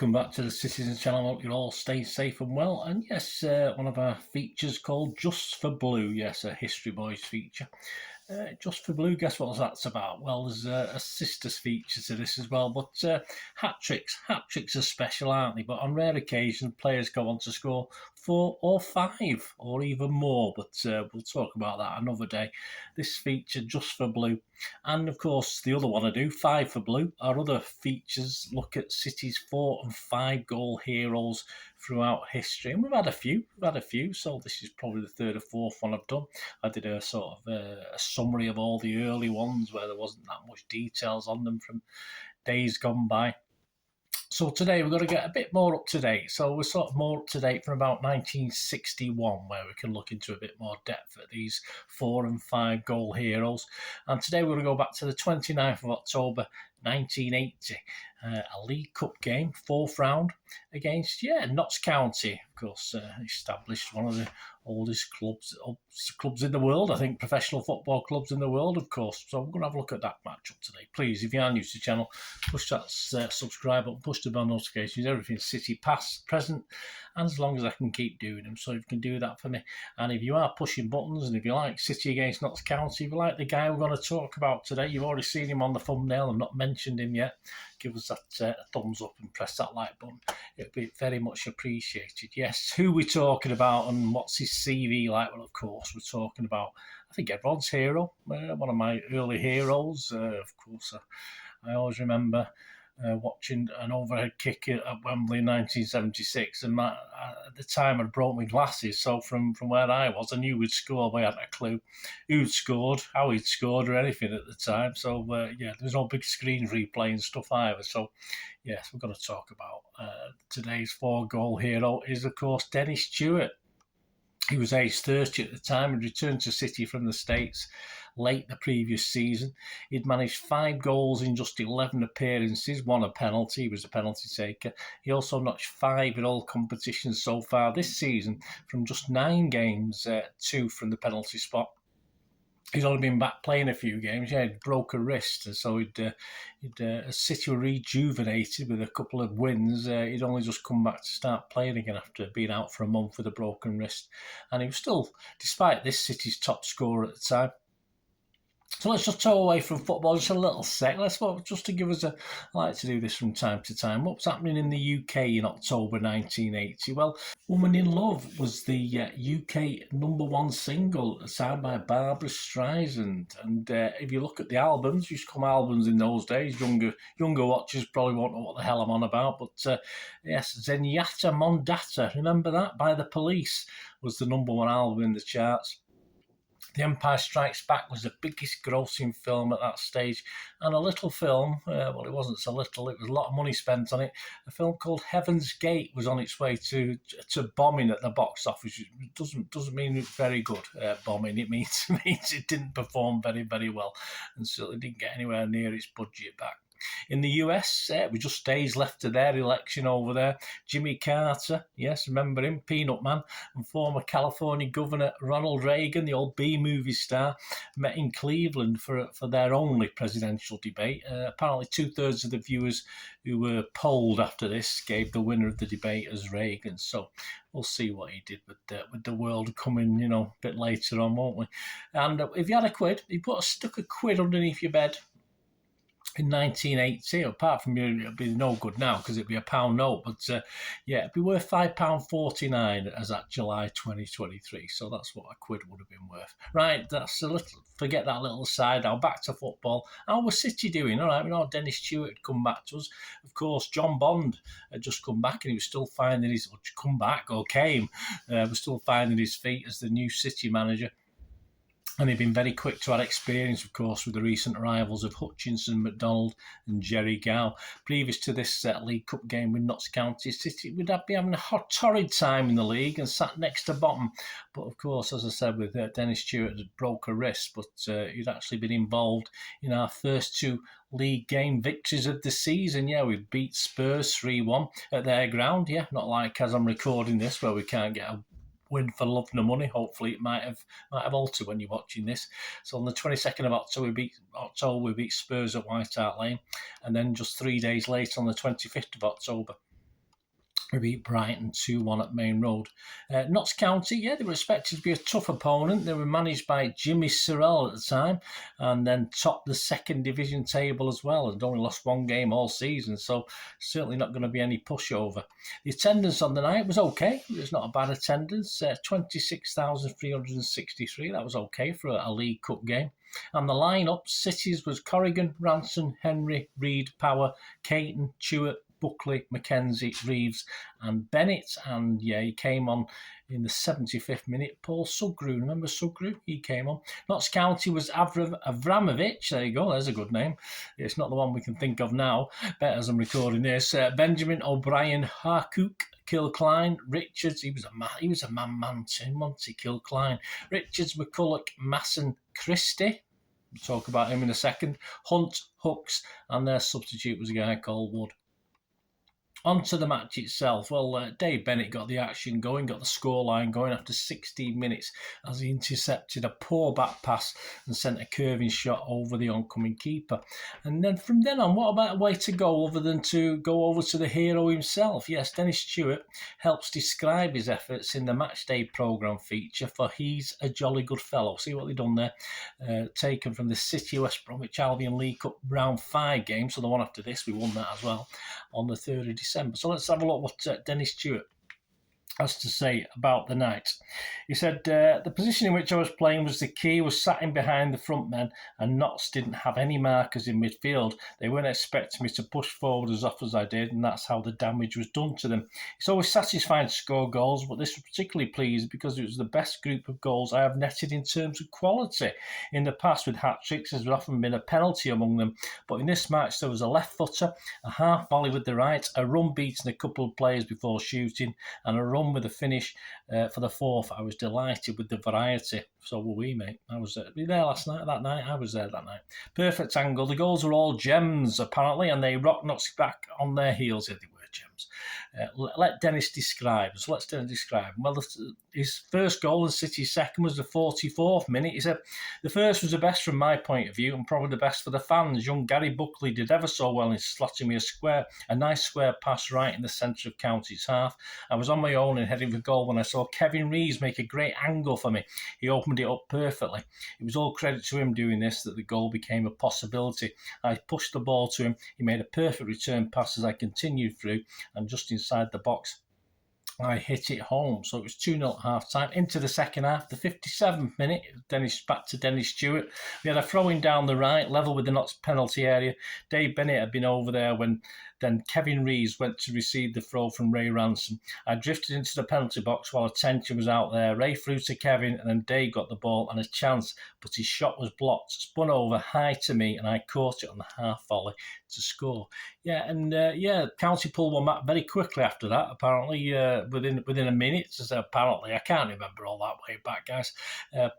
welcome back to the Citizen channel. I hope you're all staying safe and well. And yes, one of our features called Just for Blue. Yes, a History Boys feature. Just for Blue, guess what that's about? Well, there's a sisters feature to this as well, but hat tricks. Hat tricks are special, aren't they? But on rare occasions, players go on to score 4 or 5 or even more, but we'll talk about that another day. This feature, Just for Blue. And of course, the other one I do, 5 for Blue. Our other features look at City's 4 and 5 goal heroes throughout history. And we've had a few, so this is probably the third or fourth one I've done. I did a sort of a summary of all the early ones where there wasn't that much details on them from days gone by. So today we're going to get a bit more up to date. So we're sort of more up to date from about 1961, where we can look into a bit more depth at these 4 and 5 goal heroes. And today we're going to go back to the 29th of October 1980, a League Cup game, 4th round against Notts County. Of course, established one of the oldest clubs in the world, I think, professional football clubs in the world, of course. So we're going to have a look at that matchup today. Please, if you are new to the channel, push that subscribe button, push the bell notifications, everything City past, present, and as long as I can keep doing them. So if you can do that for me. And if you are pushing buttons, and if you like City against Notts County, if you like the guy we're going to talk about today, you've already seen him on the thumbnail, I've not mentioned him yet, give us that thumbs up and press that like button. It'd be very much appreciated. Yes, who we're talking about and what's his CV like? Well, of course, we're talking about, I think, everyone's hero, one of my early heroes. Of course, I always remember watching an overhead kick at Wembley in 1976, and at the time I'd brought my glasses, so from where I was, I knew we'd score, but I hadn't a clue who'd scored, how he'd scored, or anything at the time. So there's no big screen replaying stuff either. So yes, we're going to talk about today's 4-goal hero is, of course, Dennis Tueart. He was age 30 at the time and returned to City from the States late the previous season. He'd managed 5 goals in just 11 appearances, 1 a penalty. He was a penalty taker. He also notched 5 in all competitions so far this season from just 9 games, 2 from the penalty spot. He's only been back playing a few games. He broke a wrist, and so as City were rejuvenated with a couple of wins, he'd only just come back to start playing again after being out for a month with a broken wrist. And he was still, despite this, City's top scorer at the time. So let's just tow away from football just a little sec. Just to give us I like to do this from time to time. What's happening in the UK in October 1980? Well, Woman in Love was the UK #1 single, signed by Barbra Streisand. And if you look at the albums, used to come albums in those days. Younger watchers probably won't know what the hell I'm on about. But yes, Zenyatta Mondata, remember that? By The Police was the #1 album in the charts. The Empire Strikes Back was the biggest grossing film at that stage. And a little film, well, it wasn't so little, it was a lot of money spent on it. A film called Heaven's Gate was on its way to bombing at the box office. It doesn't mean it's very good, bombing. It means it didn't perform very, very well. And so it didn't get anywhere near its budget back. In the US, with just days left to their election over there, Jimmy Carter, yes, remember him, Peanut Man, and former California Governor Ronald Reagan, the old B-movie star, met in Cleveland for their only presidential debate. Apparently 2/3 of the viewers who were polled after this gave the winner of the debate as Reagan. So we'll see what he did with the world coming, a bit later on, won't we? And if you had a quid, you stuck a quid underneath your bed in 1980, apart from it'd be no good now because it'd be a pound note, but it'd be worth £5.49 as at July 2023. So that's what a quid would have been worth. Right, that's a little. Forget that little side. Now back to football. How was City doing? All right, we know Dennis Tueart had come back to us. Of course, John Bond had just come back, and he was still finding his was still finding his feet as the new City manager. And he'd been very quick to add experience, of course, with the recent arrivals of Hutchinson, McDonald and Jerry Gow. Previous to this League Cup game with Notts County, City would be having a torrid time in the league and sat next to bottom. But, of course, as I said, with Dennis Tueart had broke a wrist, but he'd actually been involved in our first 2 league game victories of the season. Yeah, we beat Spurs 3-1 at their ground. Yeah, not like as I'm recording this where we can't get a win for love nor money. Hopefully it might have altered when you're watching this. So on the 22nd of October, we beat Spurs at White Hart Lane, and then just 3 days later on the 25th of October, We beat Brighton 2-1 at Main Road. Notts County, yeah, they were expected to be a tough opponent. They were managed by Jimmy Sorrell at the time, and then topped the second division table as well, and only lost one game all season, so certainly not going to be any pushover. The attendance on the night was okay. It was not a bad attendance, 26,363. That was okay for a League Cup game. And the lineup, Cities was Corrigan, Ranson, Henry, Reid, Power, Creighton, Tueart, Buckley, Mackenzie, Reeves and Bennett. And yeah, he came on in the 75th minute. Paul Sugru, remember Sugru? He came on. Notts County was Avramovic. There you go, there's a good name. It's not the one we can think of now, better as I'm recording this. Benjamin O'Brien Harcook, Kilcline, Richards, he was a man too, Monty Kilcline. Richards, McCulloch, Masson, Christie. We'll talk about him in a second. Hunt, Hooks, and their substitute was a guy called Wood. On to the match itself. Well, Dave Bennett got the action going, got the scoreline going after 16 minutes as he intercepted a poor back pass and sent a curving shot over the oncoming keeper. And then from then on, what about a way to go other than to go over to the hero himself? Yes, Dennis Tueart helps describe his efforts in the Matchday programme feature for He's a Jolly Good Fellow. See what they've done there? Taken from the City West Bromwich Albion League Cup Round 5 game, so the one after this, we won that as well, on the 3rd of December. So let's have a look what Dennis Tueart has to say about the night. He said, the position in which I was playing was the key, was sat in behind the front men, and Notts didn't have any markers in midfield. They weren't expecting me to push forward as often as I did, and that's how the damage was done to them. It's always satisfying to score goals, but this was particularly pleased because it was the best group of goals I have netted in terms of quality. In the past with hat-tricks, there's often been a penalty among them, but in this match there was a left footer, a half volley with the right, a run beating a couple of players before shooting, and a run with a finish for the fourth. I was delighted with the variety. So were we, mate. I was there last night. That night, I was there that night. Perfect angle. The goals were all gems, apparently, and they rocked Notts back on their heels. Yeah, they were gems. Let Dennis describe. So let's Dennis describe. Well, his first goal and City's second was the 44th minute. He said, the first was the best from my point of view and probably the best for the fans. Young Gary Buckley did ever so well in slotting me a nice square pass right in the centre of County's half. I was on my own and heading for goal when I saw Kevin Reeves make a great angle for me. He opened it up perfectly. It was all credit to him doing this that the goal became a possibility. I pushed the ball to him. He made a perfect return pass as I continued through, and just inside the box, I hit it home. So it was 2-0 at half time. Into the second half, the 57th minute, back to Dennis Tueart. We had a throwing down the right, level with the Notts penalty area. Dave Bennett had been over there when then Kevin Reeves went to receive the throw from Ray Ransom. I drifted into the penalty box while attention was out there. Ray threw to Kevin, and then Dave got the ball and a chance, but his shot was blocked, spun over high to me, and I caught it on the half volley to score. Yeah, and County pulled one back very quickly after that, apparently, within a minute. Apparently, I can't remember all that way back, guys.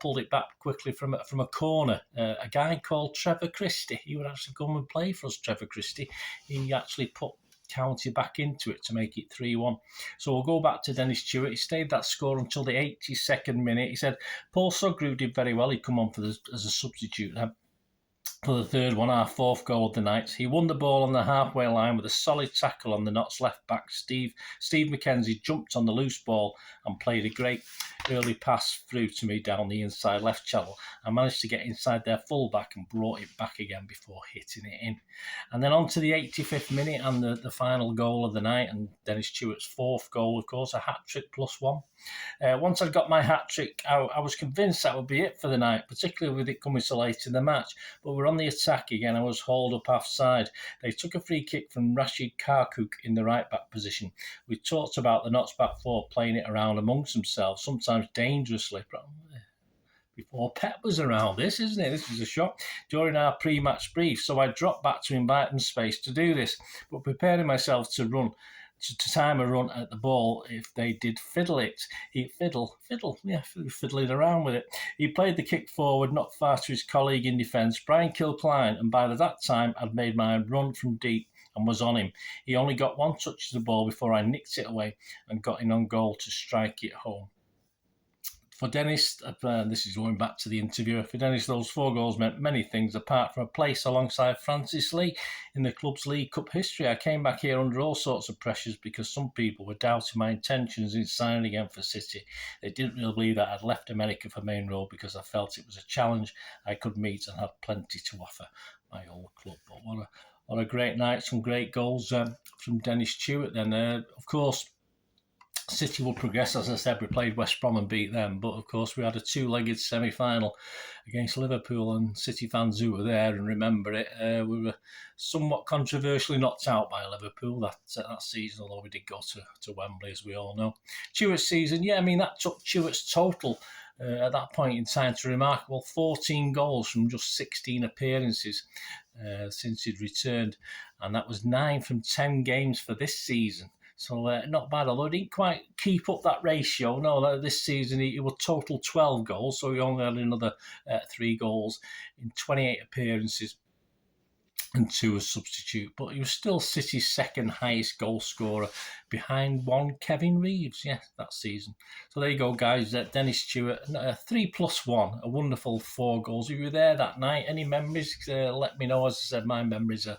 Pulled it back quickly from a corner. A guy called Trevor Christie. He would actually come and play for us, Trevor Christie. He actually put County back into it to make it 3-1. So we'll go back to Dennis Tueart. He stayed that score until the 82nd minute. He said Paul Sugru did very well. He'd come on as a substitute for the third one, our fourth goal of the night. He won the ball on the halfway line with a solid tackle on the Notts left back. Steve Mackenzie jumped on the loose ball and played a great early pass through to me down the inside left channel. I managed to get inside their fullback and brought it back again before hitting it in. And then on to the 85th minute and the final goal of the night, and Dennis Tueart's fourth goal, of course, a hat-trick plus one. Once I'd got my hat-trick, I was convinced that would be it for the night, particularly with it coming so late in the match. But we're on the attack again. I was hauled up half-side. They took a free kick from Rashid Karkuk in the right-back position. We talked about the Notts back four playing it around amongst themselves, sometimes dangerously. Before Pep was around, this, isn't it? This was a shock during our pre-match brief. So I dropped back to invite them space to do this, but preparing myself to time a run at the ball if they did fiddle it. Fiddling around with it. He played the kick forward not far to his colleague in defence, Brian Kilcline, and by that time I'd made my run from deep and was on him. He only got one touch of the ball before I nicked it away and got in on goal to strike it home. For Dennis, this is going back to the interviewer, for Dennis those 4 goals meant many things apart from a place alongside Francis Lee in the club's League Cup history. I came back here under all sorts of pressures because some people were doubting my intentions in signing again for City. They didn't really believe that I'd left America for Main Road because I felt it was a challenge I could meet and had plenty to offer my old club. But what a great night, some great goals from Dennis Tueart then. Of course, City will progress, as I said. We played West Brom and beat them, but of course we had a 2-legged semi-final against Liverpool, and City fans who were there and remember it, we were somewhat controversially knocked out by Liverpool that season, although we did go to Wembley, as we all know. Tueart's season, that took Tueart's total at that point in time to a remarkable 14 goals from just 16 appearances since he'd returned, and that was 9 from 10 games for this season. So not bad, although he didn't quite keep up that ratio. No, this season he would total 12 goals, so he only had another 3 goals in 28 appearances and 2 as substitute. But he was still City's second highest goal scorer, behind one Kevin Reeves, that season. So there you go, guys. Dennis Tueart, 3+1, a wonderful 4 goals. If you were there that night, any memories? Let me know. As I said, my memories are,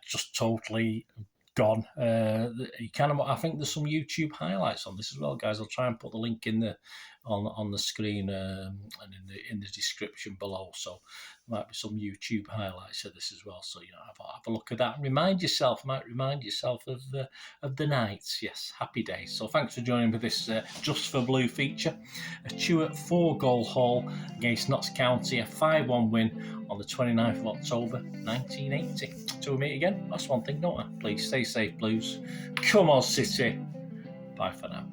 just totally gone. I think there's some YouTube highlights on this as well, guys. I'll try and put the link in on the screen and in the description below. So there might be some YouTube highlights of this as well. So have a look at that and remind yourself of the nights. Yes, happy days. So thanks for joining me for this Just for Blue feature. A Tueart 4-goal haul against Notts County, a 5-1 win on the 29th of October 1980. Till we meet again, that's one thing, don't I? Please stay safe, Blues. Come on, City. Bye for now.